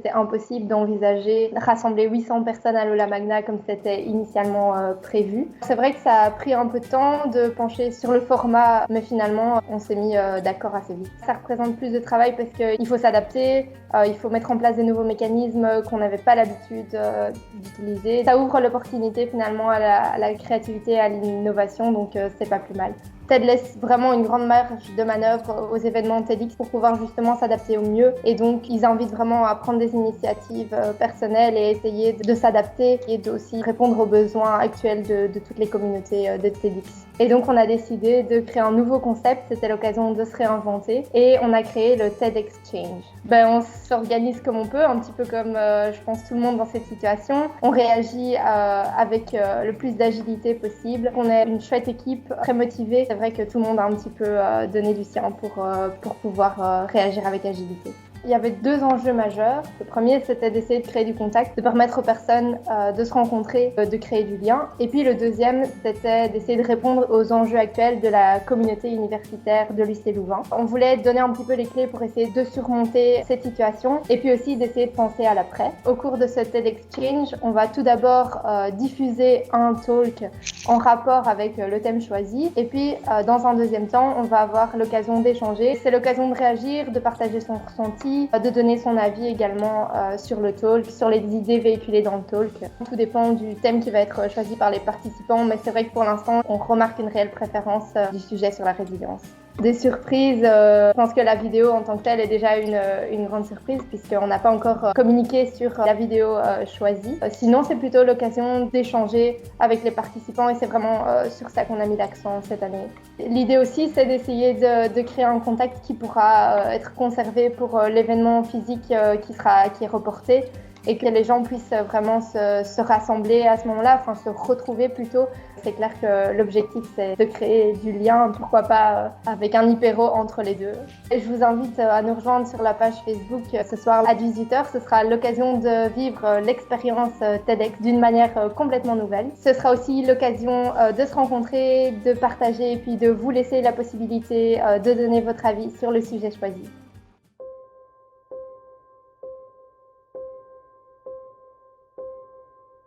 c'était impossible d'envisager rassembler 800 personnes à l'Aula Magna comme c'était initialement prévu. C'est vrai que ça a pris un peu de temps de pencher sur le format, mais finalement, on s'est mis d'accord assez vite. Ça représente plus de travail parce qu'il faut s'adapter, il faut mettre en place des nouveaux mécanismes qu'on n'avait pas l'habitude d'utiliser. Ça ouvre l'opportunité finalement à la créativité et à l'innovation, donc c'est pas plus mal. TED laisse vraiment une grande marge de manœuvre aux événements TEDx pour pouvoir justement s'adapter au mieux. Et donc, ils invitent vraiment à prendre des initiatives personnelles et essayer de s'adapter et d'aussi répondre aux besoins actuels de toutes les communautés de TEDx. Et donc, on a décidé de créer un nouveau concept. C'était l'occasion de se réinventer. Et on a créé le TED Exchange. On s'organise comme on peut, un petit peu comme je pense tout le monde dans cette situation. On réagit avec le plus d'agilité possible. On est une chouette équipe, très motivée. C'est vrai que tout le monde a un petit peu donné du sien pour pouvoir réagir avec agilité. Il y avait 2 enjeux majeurs. Le premier, c'était d'essayer de créer du contact, de permettre aux personnes de se rencontrer, de créer du lien. Et puis le deuxième, c'était d'essayer de répondre aux enjeux actuels de la communauté universitaire de l'UC Louvain. On voulait donner un petit peu les clés pour essayer de surmonter cette situation et puis aussi d'essayer de penser à l'après. Au cours de ce TED Exchange, on va tout d'abord diffuser un talk en rapport avec le thème choisi. Et puis, dans un deuxième temps, on va avoir l'occasion d'échanger. C'est l'occasion de réagir, de partager son ressenti, de donner son avis également sur le talk, sur les idées véhiculées dans le talk. Tout dépend du thème qui va être choisi par les participants, mais c'est vrai que pour l'instant, on remarque une réelle préférence du sujet sur la résilience. Des surprises, je pense que la vidéo en tant que telle est déjà une grande surprise puisqu'on n'a pas encore communiqué sur la vidéo choisie. Sinon, c'est plutôt l'occasion d'échanger avec les participants et c'est vraiment sur ça qu'on a mis l'accent cette année. L'idée aussi, c'est d'essayer de créer un contact qui pourra être conservé pour l'événement physique qui est reporté et que les gens puissent vraiment se rassembler à ce moment-là, enfin se retrouver plutôt. C'est clair que l'objectif, c'est de créer du lien, pourquoi pas avec un hypéro entre les deux. Et je vous invite à nous rejoindre sur la page Facebook ce soir à 18h. Ce sera l'occasion de vivre l'expérience TEDx d'une manière complètement nouvelle. Ce sera aussi l'occasion de se rencontrer, de partager et puis de vous laisser la possibilité de donner votre avis sur le sujet choisi.